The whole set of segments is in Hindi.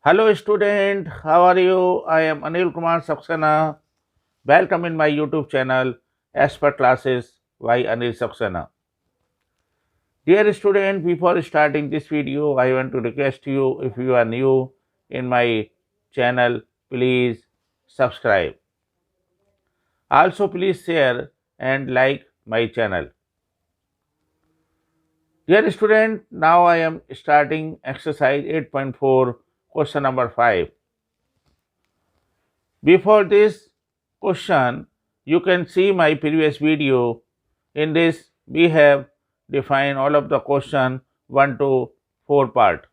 Hello student, how are you? I am Anil Kumar Saxena. Welcome in my YouTube channel as per classes by Anil Saxena. Dear student, before starting this video, I want to request you, if you are new in my channel, please subscribe. Also please share and like my channel. Dear student, now I am starting exercise 8.4 question number 5. Before this question, you can see my previous video. In this, we have defined all of the question 1 to 4 part.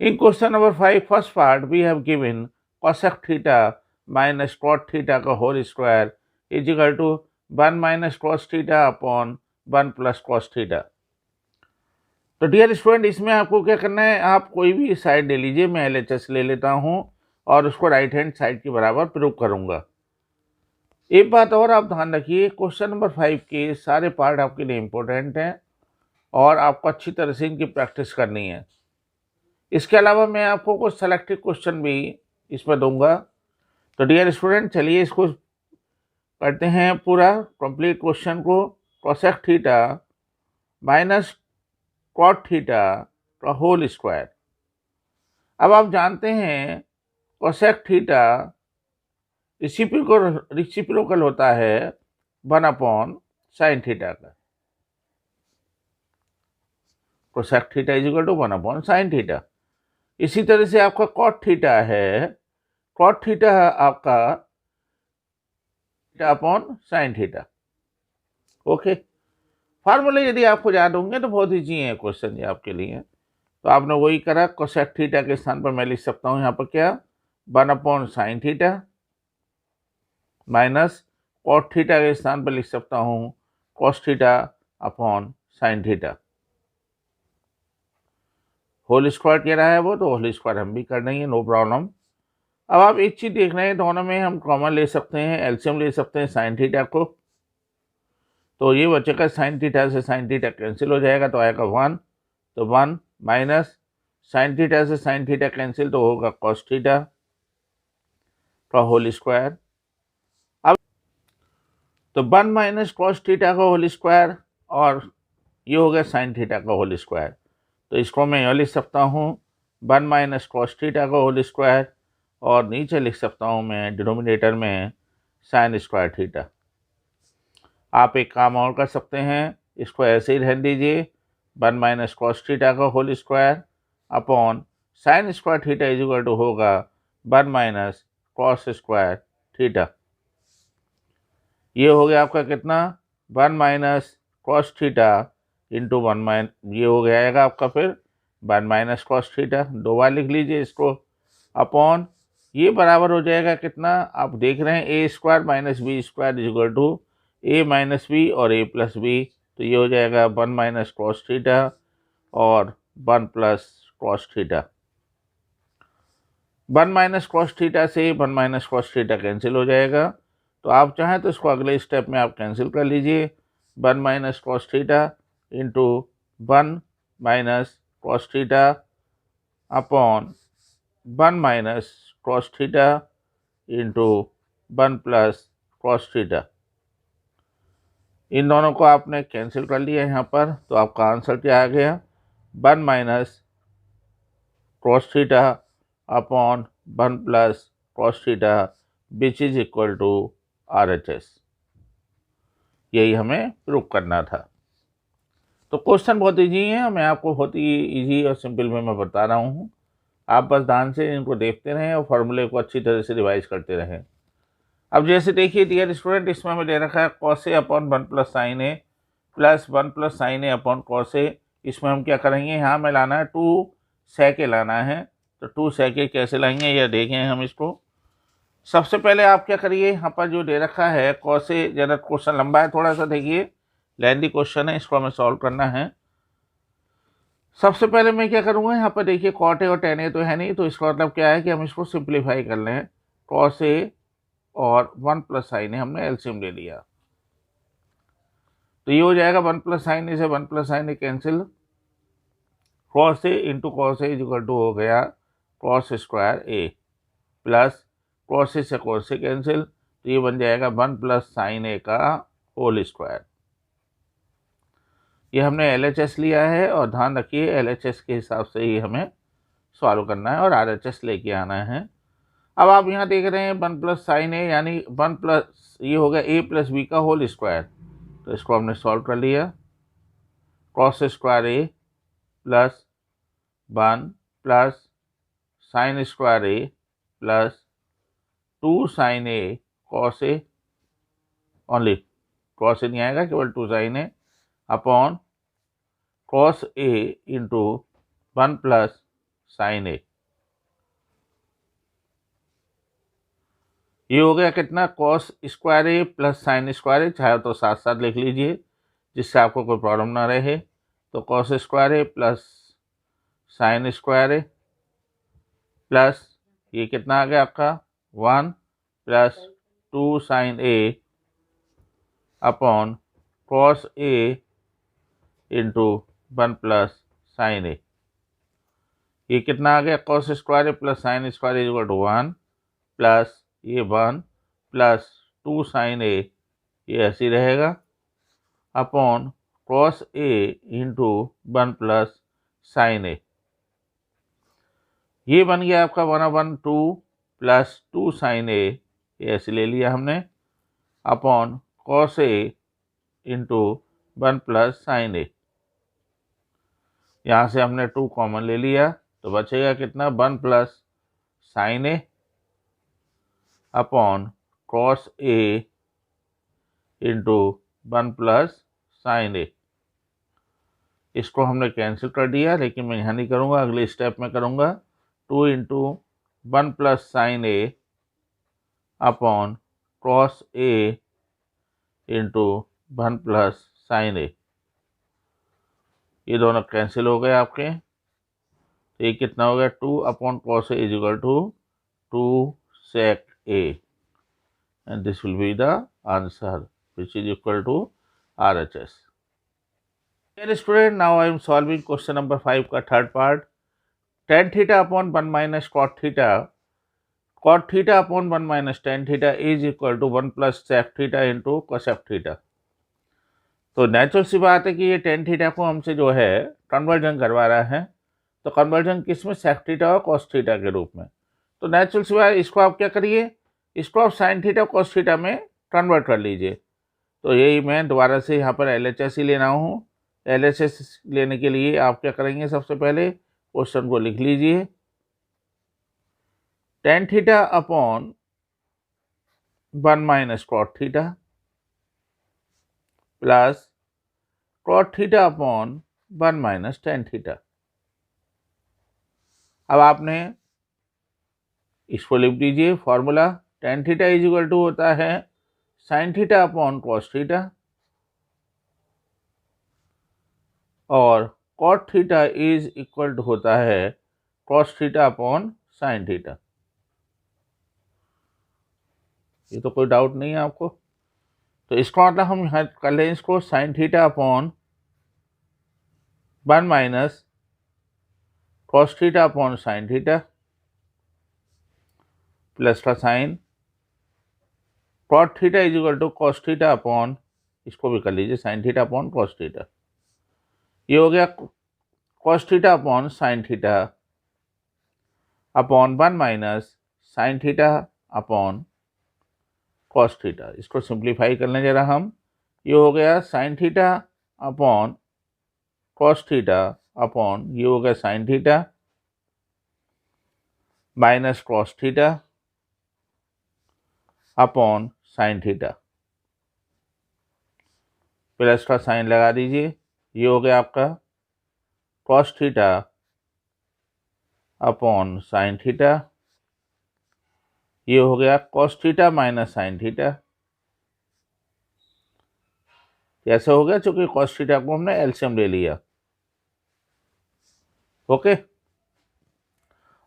In question number 5, first part, we have given cosec theta minus cot theta का whole square is equal to 1 minus cos theta upon 1 plus cos theta. तो डियर स्टूडेंट, इसमें आपको क्या करना है, आप कोई भी साइड ले लीजिए, मैं LHS ले लेता हूँ और उसको राइट हैंड साइड के बराबर प्रूव करूँगा। एक बात और आप ध्यान रखिए, क्वेश्चन नंबर 5 के सारे पार्ट आपके लिए इम्पोर्टेंट हैं और आपको अच्छी तरह से इनकी प्रैक्टिस करनी है। इसके अलावा मैं आपको कुछ सेलेक्टिव क्वेश्चन भी इसमें दूंगा। तो डियर स्टूडेंट, चलिए इसको करते हैं पूरा कंप्लीट क्वेश्चन को। Cosec theta minus cot theta का होल स्क्वायर। अब आप जानते हैं कोसेक थीटा रेसिप्रोकल होता है 1 अपॉन साइन थीटा का। Cosec theta is equal to 1 upon sine theta. इसी तरह से आपका कॉट थीटा है, कॉट थीटा आपका theta upon sine theta. Okay, फार्मूले यदि आपको याद होंगे तो बहुत ईजी है क्वेश्चन ये आपके लिए। तो आपने वही करा, कोसेक थीटा के स्थान पर मैं लिख सकता हूँ यहाँ पर क्या, 1 upon sine theta minus cot theta के स्थान पर लिख सकता हूँ cos theta upon sine theta. Whole square कह रहा है वो, तो होल स्क्वायर हम भी कर देंगे, नो प्रॉब्लम। अब आप एक चीज़ देख रहे हैं, दोनों में हम कॉमन ले सकते हैं, एलसीएम ले सकते हैं साइन थीटा को। तो ये बचेगा साइन थीटा से साइन थीटा कैंसिल हो जाएगा, तो आएगा 1, तो 1 माइनस साइन थीटा से साइन थीटा कैंसिल, तो होगा कॉस थीटा का होल स्क्वायर। अब तो 1 माइनस कॉस थीटा का होल स्क्वायर और ये हो गया साइन थीटा का होल स्क्वायर। तो इसको मैं यहाँ लिख सकता हूँ 1 माइनस कॉस थीटा का होल स्क्वायर और नीचे लिख सकता हूँ मैं डिनोमिनेटर में साइन स्क्वायर थीटा। आप एक काम और कर सकते हैं, इसको ऐसे ही रहने दीजिए, 1 माइनस कॉस थीटा का whole square upon sine square theta is equal to होगा 1 माइनस कॉस स्क्वायर थीटा। ये हो गया आपका कितना, 1 माइनस कॉस थीटा इंटू 1 ये हो जाएगा आपका फिर 1 माइनस कॉस थीटा, 2 बार लिख लीजिए इसको, अपॉन ये बराबर हो जाएगा कितना, आप देख रहे हैं a square minus B square is equal to a minus b और ए प्लस बी। तो ये हो जाएगा 1 माइनस कॉस थीटा और 1 plus cos theta. 1 minus cos theta से 1 माइनस कॉस थीटा कैंसिल हो जाएगा, तो आप चाहें तो इसको अगले स्टेप में आप कैंसिल कर लीजिए, 1 minus cos theta into 1 minus cos theta upon 1 minus cos theta into 1 plus cos theta. इन दोनों को आपने कैंसिल कर लिया यहाँ पर, तो आपका आंसर क्या आ गया, 1 minus cos theta upon 1 plus cos theta which is equal to RHS। यही हमें प्रूव करना था। तो क्वेश्चन बहुत ईजी है, मैं आपको बहुत ही ईजी और सिंपल में मैं बता रहा हूँ। आप बस ध्यान से इनको देखते रहें और फॉर्मूले को अच्छी तरह से रिवाइज करते रहें। अब जैसे देखिए डियर स्टूडेंट, इसमें हमें दे रखा है cos A upon 1 plus sine A plus 1 plus sine A upon cos ए। इसमें हम क्या करेंगे, यहाँ में लाना है 2 सेके लाना है। तो 2 सेके कैसे लाएंगे यह देखें हम इसको। सबसे पहले आप क्या करिए, यहाँ पर जो दे रखा है कॉस ए, ज़रा क्वेश्चन लंबा है थोड़ा सा, देखिए लेंथी क्वेश्चन है, इसको हमें सॉल्व करना है। सबसे पहले मैं क्या करूँगा, यहाँ पर देखिए कॉट ए और टेन ए तो है नहीं, तो इसका मतलब क्या है कि हम इसको सिंप्लीफाई कर लें। कॉस ए और 1 प्लस साइन ए हमने एलसीएम ले लिया, तो ये हो जाएगा 1 प्लस साइन ए से 1 plus sine A cancel cos A into cos A equal to हो गया cos square A plus cos A से कॉस ए कैंसिल, तो ये बन जाएगा 1 प्लस साइन ए का होल स्क्वायर। ये हमने LHS लिया है और ध्यान रखिए LHS के हिसाब से ही हमें सॉल्व करना है और RHS लेके आना है। अब आप यहाँ देख रहे हैं 1 प्लस साइन ए यानी 1 प्लस ये हो गया a प्लस बी का होल स्क्वायर, तो इसको हमने सॉल्व कर लिया। Cos square A plus 1 plus sine square A plus 2 sine A cos A, only cos A नहीं आएगा, केवल 2 sine A upon cos A into 1 plus sine A. ये हो गया कितना, cos square A plus sine square ए, चाहे तो साथ साथ लिख लीजिए जिससे आपको कोई प्रॉब्लम ना रहे। तो cos square A plus sine square A plus ये कितना आ गया आपका 1 plus 2 sine A upon cos A into 1 plus sine A. ये कितना आ गया, cos square A plus sine square A equal to 1 plus ये 1 प्लस 2 साइन ए, ये ऐसे ही रहेगा upon cos A into 1 plus sine A. ये बन गया आपका 1/2 प्लस 2 साइन ए, ये ऐसे ले लिया हमने upon cos A into 1 plus sine ए। यहाँ से हमने 2 कॉमन ले लिया तो बचेगा कितना 1 plus sine A upon cos A into 1 plus sine ए। इसको हमने कैंसिल कर दिया, लेकिन मैं यहाँ नहीं करूँगा, अगले स्टेप में करूँगा। 2 into 1 plus sine A upon cos A into 1 plus sine A. ये दोनों कैंसिल हो गए आपके, तो ये कितना हो गया 2 upon cos A is equal to 2 sec a, and this will be the answer which is equal to RHS. Dear student, now I am solving question number 5 का third part. tan theta upon 1 minus cot theta, cot theta upon 1 minus tan theta is equal to 1 plus sec theta into cosec theta. तो नेचुरल सी बात है कि ये tan थीटा को हमसे जो है कन्वर्जन करवा रहा है, तो कन्वर्जन किस में, sec थीटा और cos थीटा के रूप में। तो नेचुरल सी बात, इसको आप क्या करिए, इसको आप साइन थीटा cos थीटा में कन्वर्ट कर लीजिए। तो यही मैं दोबारा से यहाँ पर LHS ही लेना हूँ। LHS लेने के लिए आप क्या करेंगे, सबसे पहले क्वेश्चन को लिख लीजिए। tan theta upon 1 minus cot theta plus cot theta upon 1 minus tan theta. अब आपने इसको लिख दीजिए formula. tan theta is equal to होता है sine theta upon cos theta और cot theta is equal to होता है cos theta upon sine theta. ये तो कोई डाउट नहीं है आपको। तो इसका मतलब हम यहाँ कर लें इसको sine theta upon 1 minus cos theta upon sine theta plus का sine cot theta is equal to cos theta upon, इसको भी कर लीजिए sine theta upon cos theta. ये हो गया cos theta upon sine theta upon 1 minus sine theta upon cos theta. इसको सिंप्लीफाई कर लें जरा हम। ये हो गया sine theta upon cos theta upon ये हो गया sine theta minus cos theta upon sine theta, plus का साइन लगा दीजिए। ये हो गया आपका cos theta upon sine theta, ये हो गया cos theta minus sine theta. कैसे हो गया, चूंकि कॉस थीटा को हमने एलसीएम ले लिया। ओके,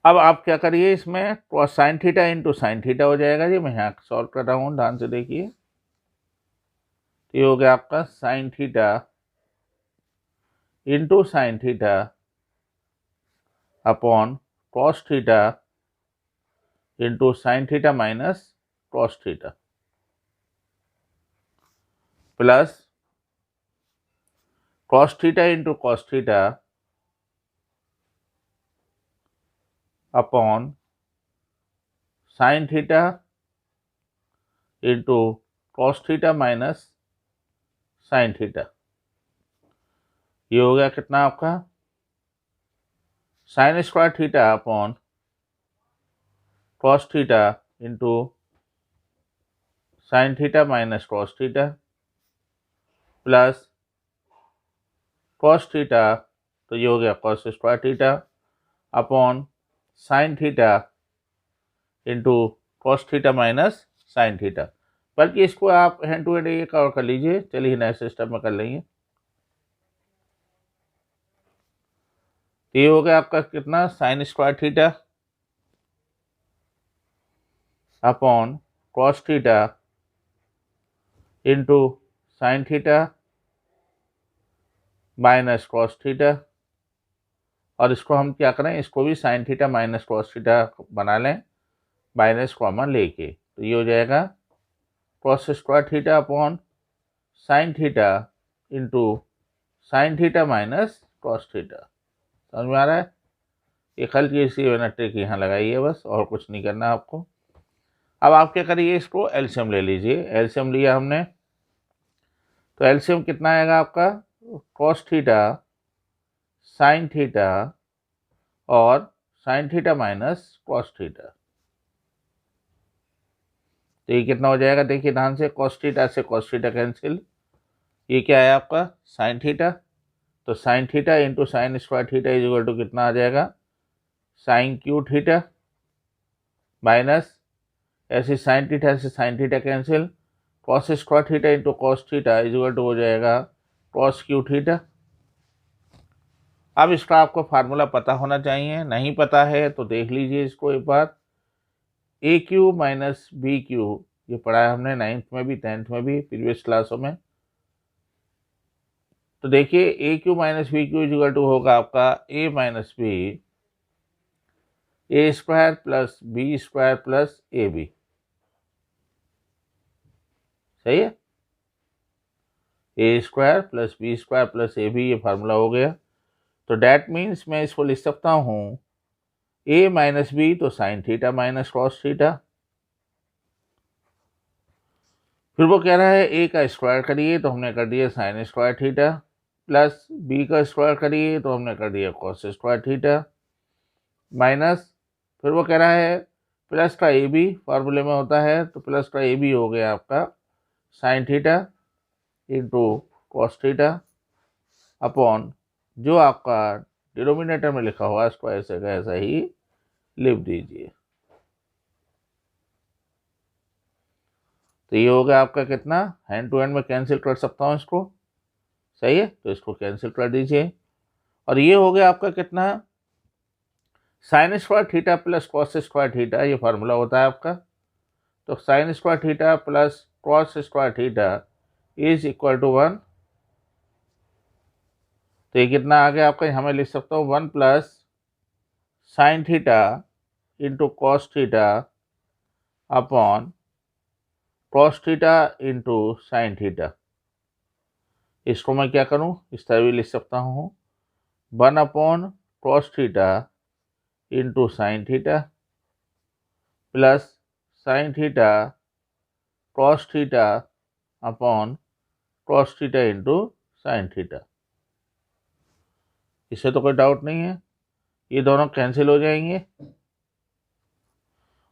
अब आप क्या करिए, इसमें cos sine theta into sine theta हो जाएगा जी। मैं यहाँ सॉल्व कर रहा हूँ, ध्यान से देखिए। ये हो गया आपका sine theta into sine theta upon cos theta into sine theta minus cos theta plus cos theta into cos theta upon sine theta into cos theta minus sine theta. ये हो गया कितना आपका sign square theta upon cos theta into sine theta minus cos theta plus cos theta, तो ये हो गया cos square theta upon sine theta into cos theta minus sine theta. बल्कि इसको आप हैंड टू हैंड एक और कर लीजिए, चलिए नए सिस्टम में कर लेंगे। ये हो गया आपका कितना sine square theta upon cos theta into sine theta minus cos theta, और इसको हम क्या करें, इसको भी sign theta minus cos theta बना लें माइनस कॉमन लेके। तो ये हो जाएगा cos square theta upon sine theta into sine theta minus cos theta. समझ में आ रहा है? एक हल्की सी ट्रिक यहाँ लगाइए बस, और कुछ नहीं करना आपको। अब आप क्या करिए, इसको एलसीएम ले लीजिए। एलसीएम लिया हमने, तो एलसीएम कितना आएगा आपका कॉस थीटा साइन थीटा और sine theta minus cos theta. तो ये कितना हो जाएगा, देखिए ध्यान से, कॉस थीटा से कॉस थीटा कैंसिल, ये क्या है आपका साइन थीटा, तो sine theta into sine square theta is equal to कितना आ जाएगा साइन क्यू थीटा माइनस ऐसे साइन थीटा से sine theta cancel, cos square theta into cos theta is equal to हो जाएगा कॉस क्यू थीटा। अब इसका आपको फार्मूला पता होना चाहिए, नहीं पता है तो देख लीजिए इसको एक बार। ए क्यू माइनस बी क्यू, ये पढ़ा है हमने 9th में भी 10th में भी प्रीवियस क्लासों में। तो देखिए a cube minus b cube is equal to होगा आपका a minus b a square plus b square plus a b. सही है, a square plus b square plus a b, ये फार्मूला हो गया। तो डैट मीन्स मैं इसको लिख सकता हूँ ए माइनस बी, तो sine theta minus cos theta, फिर वो कह रहा है ए का स्क्वायर करिए तो हमने कर दिया sine square theta, plus B का स्क्वायर करिए तो हमने कर दिया कॉस स्क्वायर थीटा, माइनस फिर वो कह रहा है प्लस का ए बी फार्मूले में होता है, तो प्लस का ए बी हो गया आपका sine theta into cos theta upon जो आपका डिनोमिनेटर में लिखा हुआ इसको ऐसे का ऐसा ही लिख दीजिए। तो ये हो गया आपका कितना, हैंड टू हैंड में कैंसिल कर सकता हूँ इसको, सही है, तो इसको कैंसिल कर दीजिए। और ये हो गया आपका कितना sine square theta plus cos square theta, ये फार्मूला होता है आपका। तो sine square theta plus cos square theta is equal to 1। तो ये कितना आ गया आपका, यहाँ मैं लिख सकता हूँ 1 plus sign theta into cos theta upon cos theta into sine theta. इसको मैं क्या करूँ, इस तरह भी लिख सकता हूँ 1 upon cos theta into sine theta plus sine theta cos theta upon cos theta into sine theta. इससे तो कोई डाउट नहीं है, ये दोनों कैंसिल हो जाएंगे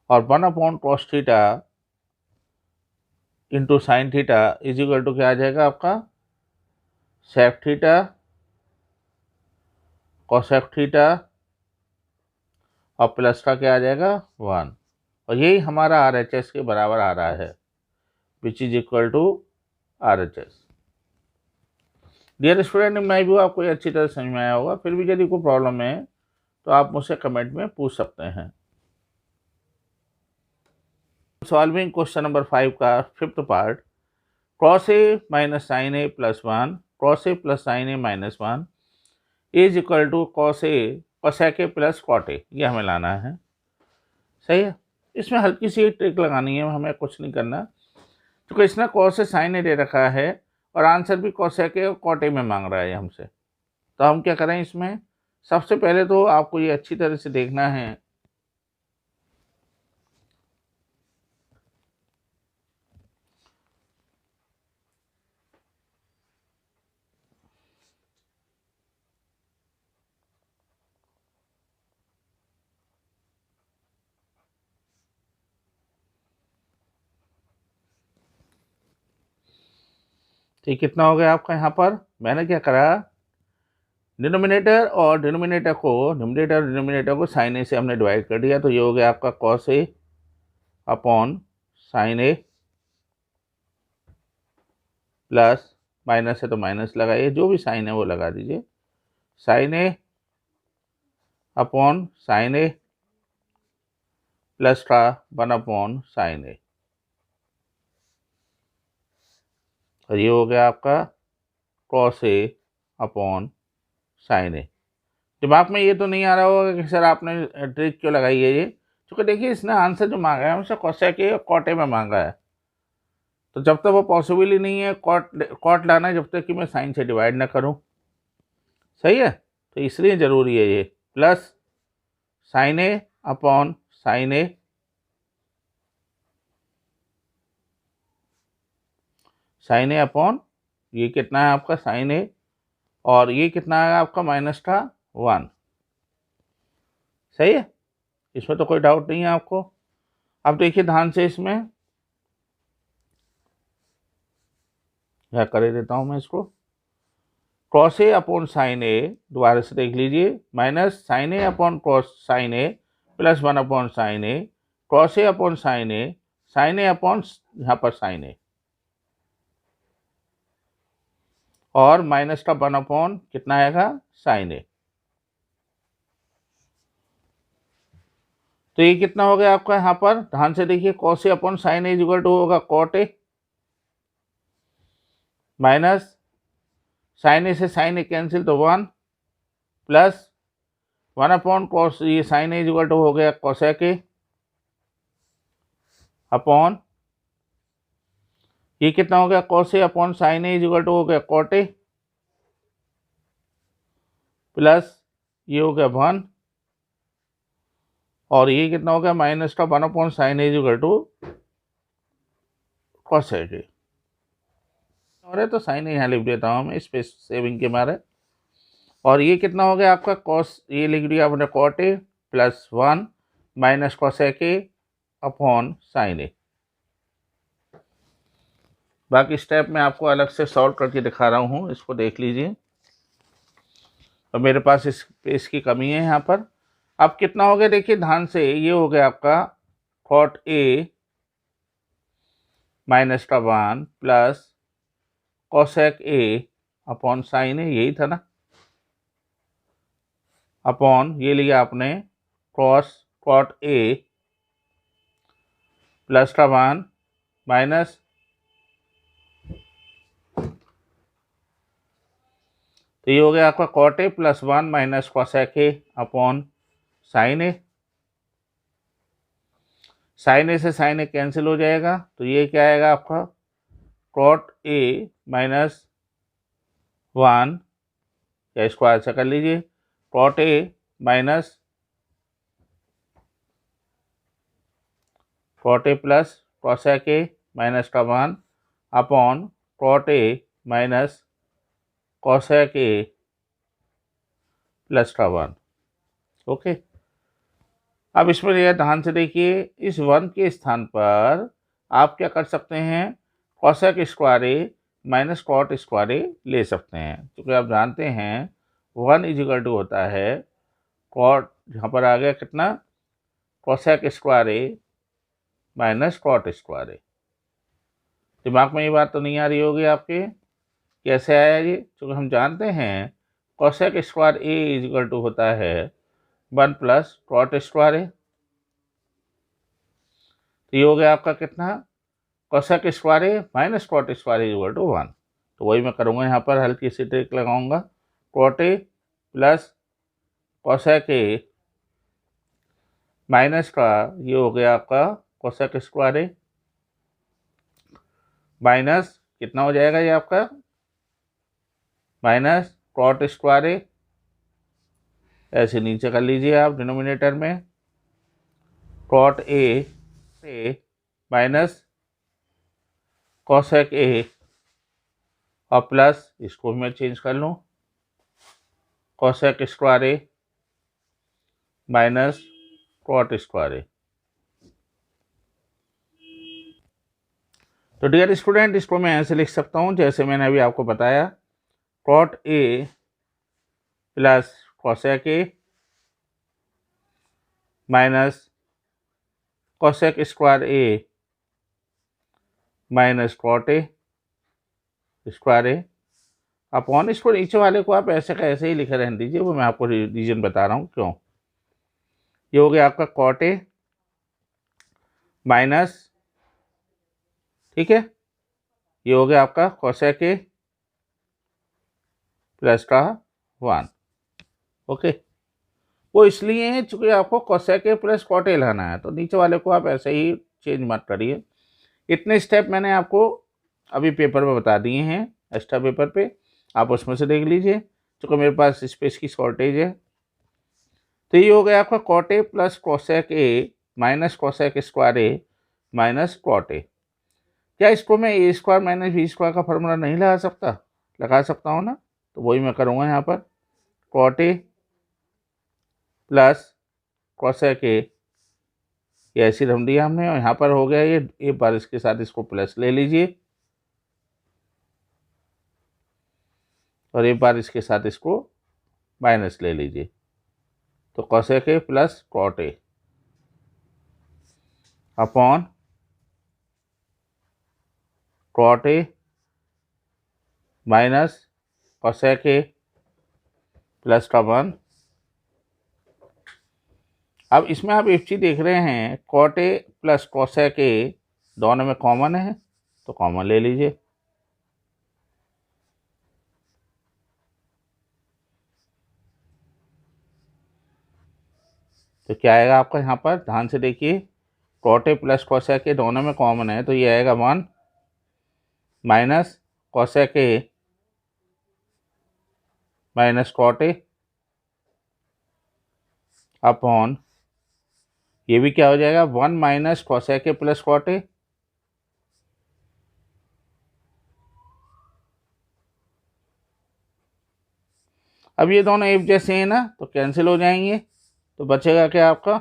और 1 upon cos theta into sine theta is equal to क्या आ जाएगा आपका सेक थीटा कॉसेक थीटा और प्लस का क्या आ जाएगा 1, और यही हमारा RHS के बराबर आ रहा है, which is equal to RHS। Dear student, मैं भी आपको ये अच्छी तरह समझ में आया होगा। फिर भी यदि कोई प्रॉब्लम है तो आप मुझसे कमेंट में पूछ सकते हैं। सॉल्विंग क्वेश्चन नंबर 5 का 5th part, cos A minus sine A plus 1 cos A plus sine A minus 1 is equal to cos A cosec A plus cot A, ये हमें लाना है। सही है, इसमें हल्की सी ट्रिक लगानी है, हमें कुछ नहीं करना, क्योंकि इसने कॉस से साइन ए दे रखा है और आंसर भी कोसेक ए और कॉट ए में मांग रहा है हमसे। तो हम क्या करें, इसमें सबसे पहले तो आपको ये अच्छी तरह से देखना है ठीक, कितना हो गया आपका। यहाँ पर मैंने क्या करा, डिनोमिनेटर को साइन ए से हमने डिवाइड कर दिया, तो ये हो गया आपका cos A upon sine A plus, minus है तो माइनस लगाइए, जो भी साइन है वो लगा दीजिए, sign A upon sine A plus का 1 अपॉन साइन ए, और ये हो गया आपका कॉस ए अपॉन साइन ए। दिमाग में ये तो नहीं आ रहा होगा कि सर आपने ट्रिक क्यों लगाई है ये, क्योंकि देखिए इसने आंसर जो मांगा है हमसे कोसेक ए और कॉट ए में मांगा है, तो जब तक वो पॉसिबल ही नहीं है कॉट लाना है, जब तक कि मैं साइन से डिवाइड ना करूं। सही है, तो इसलिए ज़रूरी है ये, plus sine A upon sine a, sine A upon ये कितना है आपका साइन ए, और ये कितना है आपका माइनस का 1। सही है, इसमें तो कोई डाउट नहीं है आपको। अब देखिए ध्यान से, इसमें क्या कर देता हूं मैं इसको, कॉस ए अपॉन साइन ए, दोबारा से देख लीजिए, minus sine A upon cos sine A plus 1 upon sine A, cos A upon sine A upon यहाँ पर साइन ए, और माइनस का 1 अपॉन कितना आएगा साइन ए। तो ये कितना हो गया आपका, यहाँ पर ध्यान से देखिए, cos A upon sine A equal to होगा कॉट ए, माइनस साइन ए से साइन ए कैंसिल तो 1, प्लस 1 अपॉन कॉस ये साइन ए इक्वल टू हो गया कोसेक ए, अपॉन ये कितना हो गया cos A upon sine A equal to हो गया कॉट ए, प्लस ये हो गया 1, और ये कितना हो गया माइनस का 1 upon sine A equal to cosec A, और तो साइन ए यहाँ लिख देता हूँ मैं स्पेस सेविंग के मारे, और ये कितना हो गया आपका कॉस, ये लिख दिया आपने cot A plus 1 minus cosec A upon sine a. बाकी स्टेप मैं आपको अलग से सॉल्व करके दिखा रहा हूँ, इसको देख लीजिए, और मेरे पास इस पेज की कमी है यहाँ पर। अब कितना हो गया देखिए ध्यान से, ये हो गया आपका कॉट ए माइनस का 1 plus cosec A upon sine a, यही था ना, अपॉन ये लिया आपने कॉट ए प्लस का 1 माइनस, तो ये हो गया आपका cot A plus 1 minus cosec A upon sine a, sine ए से साइन ए कैंसिल हो जाएगा, तो ये क्या आएगा आपका कॉट ए माइनस 1, या इसको ऐसा कर लीजिए, cot A minus cot A plus cosec A minus का 1 upon cot A minus cosec A plus का 1। ओके, अब इसमें यह ध्यान से देखिए, इस 1 के स्थान पर आप क्या कर सकते हैं, cosec square A minus cot square ए ले सकते हैं, क्योंकि आप जानते हैं 1 इजिकल टू होता है कॉट, यहाँ पर आ गया कितना cosec square A minus cot square ए। दिमाग में ये बात तो नहीं आ रही होगी आपके, कैसे आया ये, क्योंकि हम जानते हैं cosec square A is equal to होता है 1 प्लस कॉट स्क्वायर ए। तो ये हो गया आपका कितना cosec square A minus cot square equal to 1। तो वही मैं करूँगा, यहाँ पर हल्की सी ट्रिक लगाऊंगा, cot A plus cosec A minus का ये हो गया आपका कोसेक स्क्वायर ए माइनस कितना हो जाएगा ये आपका माइनस कॉट स्क्वायर ए, ऐसे नीचे कर लीजिए आप डिनोमिनेटर में cot A minus cosec A और प्लस इसको मैं चेंज कर लूँ cosec square A minus cot square A. तो डियर स्टूडेंट इसको मैं ऐसे लिख सकता हूँ जैसे मैंने अभी आपको बताया cot A plus cosec A minus cosec square A minus cot A square A upon इसको नीचे वाले को आप ऐसे का ऐसे ही लिखे रहने दीजिए, वो मैं आपको रीजन बता रहा हूँ क्यों। ये हो गया आपका कॉट ए माइनस, ठीक है, ये हो गया आपका कोसेक ए प्लस का 1। ओके, वो इसलिए है चूंकि आपको cosec A plus cot A लाना है, तो नीचे वाले को आप ऐसे ही चेंज मत करिए। इतने स्टेप मैंने आपको अभी पेपर में बता दिए हैं, एक्स्ट्रा पेपर पे, आप उसमें से देख लीजिए चूँकि मेरे पास स्पेस की शॉर्टेज है। तो ये हो गया आपका cot A plus cosec A minus cosec square A minus cot A. क्या इसको मैं A square minus B square का फॉर्मूला नहीं लगा सकता हूँ ना, तो वही मैं करूँगा यहाँ पर cot A plus cosec A, ये ऐसी रम दिया हमने, और यहाँ पर हो गया ये एक बार इसके साथ इसको प्लस ले लीजिए और एक बार इसके साथ इसको माइनस ले लीजिए, तो cosec A plus cot A upon cot A minus cosec A plus का 1। अब इसमें आप एक चीज देख रहे हैं cot A plus cosec A दोनों में कॉमन है, तो कॉमन ले लीजिए। तो क्या आएगा आपका यहाँ पर ध्यान से देखिए, cot A plus cosec A दोनों में कॉमन है, तो ये आएगा 1 minus cosec A minus cot A upon ये भी क्या हो जाएगा 1 minus cosec A plus cot A. अब ये दोनों एक जैसे हैं ना, तो कैंसिल हो जाएंगे, तो बचेगा क्या आपका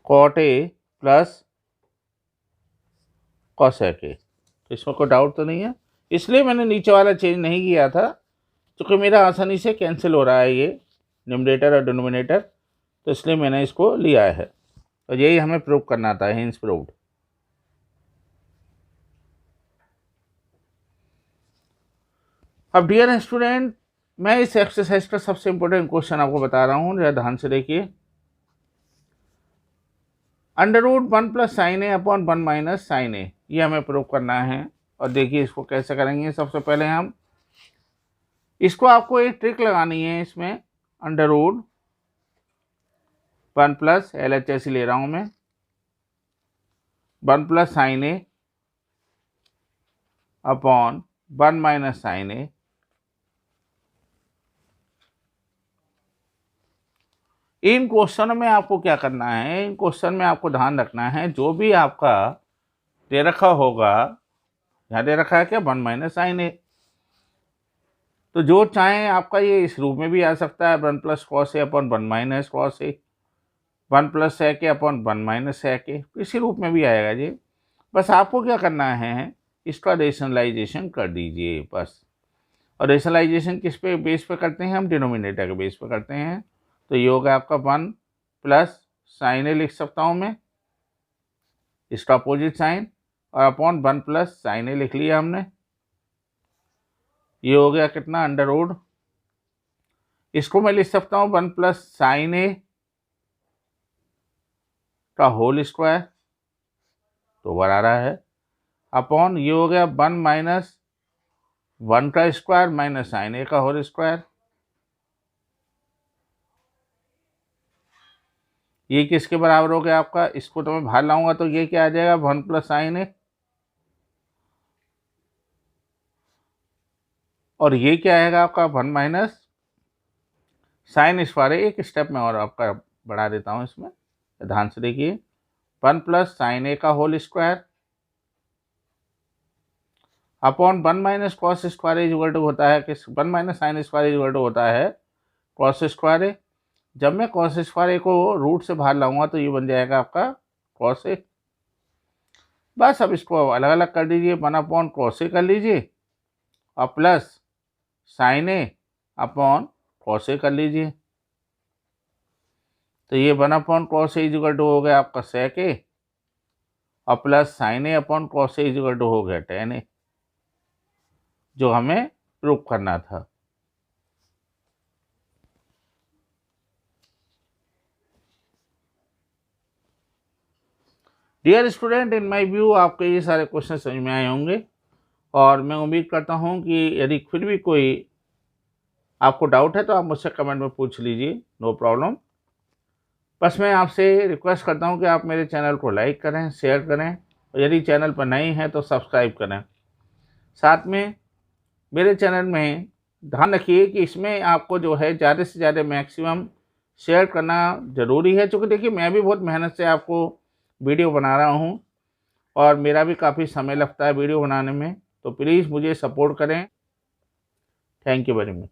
cot A plus cosec A. तो इसमें कोई डाउट तो नहीं है, इसलिए मैंने नीचे वाला चेंज नहीं किया था क्योंकि मेरा आसानी से कैंसिल हो रहा है ये न्यूमरेटर और डिनोमिनेटर, तो इसलिए मैंने इसको लिया है, और यही हमें प्रूव करना था, हिंस प्रूव्ड। अब डियर स्टूडेंट, मैं इस एक्सरसाइज का सबसे इंपॉर्टेंट क्वेश्चन आपको बता रहा हूँ, जरा ध्यान से देखिए। √1 plus sine A upon 1 minus sine A, ये हमें प्रूव करना है। और देखिए इसको कैसे करेंगे। सबसे पहले हम इसको, आपको एक ट्रिक लगानी है इसमें, √1 प्लस LHS ले रहा हूँ मैं 1 plus sine A upon 1 minus sine A. In question में आपको क्या करना है, इन क्वेश्चन में आपको ध्यान रखना है जो भी आपका दे रखा होगा, यहाँ दे रखा है क्या 1 माइनस साइन ए, तो जो चाहे आपका ये इस रूप में भी आ सकता है 1 plus cos A upon 1 minus cos A, 1 plus sec A upon 1 minus sec ए, किसी रूप में भी आएगा जी। बस आपको क्या करना है, इसका रेशनलाइजेशन कर दीजिए बस। और रेशनलाइजेशन किस पे बेस पे करते हैं हम, डिनोमिनेटर के बेस पे करते हैं। तो ये होगा आपका 1 प्लस साइन ए लिख सकता हूँ मैं, इसका अपोजिट साइन, और अपॉन 1 प्लस साइन ए लिख लिया हमने। ये हो गया कितना √, इसको मैं लिख सकता हूँ 1 प्लस साइन ए का होल स्क्वायर, तो ऊपर आ रहा है, अपॉन ये हो गया 1 माइनस 1 का स्क्वायर माइनस साइन ए का होल स्क्वायर। ये किसके बराबर हो गया आपका, इसको तो मैं बाहर लाऊंगा तो ये क्या आ जाएगा 1 प्लस साइन ए, और ये क्या आएगा आपका 1 माइनस साइन स्क्वायर। एक स्टेप में और आपका बढ़ा देता हूँ इसमें, ध्यान से देखिए, 1 प्लस साइन ए का whole square upon 1 minus cos square is equal to होता है कि 1 minus sine square is equal to होता है कॉस स्क्वायर ए। जब मैं कॉस स्क्वायर ए को रूट से बाहर लाऊंगा तो ये बन जाएगा आपका कॉस ए। बस अब इसको अलग अलग कर दीजिए, 1 अपॉन कॉस ए कर लीजिए और plus sine A upon cos A कर लीजिए। तो ये 1 upon cos A is equal to हो गया आपका सेक ए और plus sine A upon cos A is equal to हो गया टेन ए, जो हमें प्रूफ करना था। Dear student, in my view आपके ये सारे क्वेश्चन समझ में आए होंगे और मैं उम्मीद करता हूँ कि यदि फिर भी कोई आपको डाउट है तो आप मुझसे कमेंट में पूछ लीजिए, नो प्रॉब्लम। बस मैं आपसे रिक्वेस्ट करता हूँ कि आप मेरे चैनल को लाइक करें, शेयर करें और यदि चैनल पर नए हैं तो सब्सक्राइब करें। साथ में मेरे चैनल में ध्यान रखिए कि इसमें आपको जो है ज़्यादा से ज़्यादा मैक्सिमम शेयर करना ज़रूरी है, क्योंकि देखिए मैं भी बहुत मेहनत से आपको वीडियो बना रहा हूँ और मेरा भी काफ़ी समय लगता है वीडियो बनाने में, तो प्लीज़ मुझे सपोर्ट करें। Thank you very much.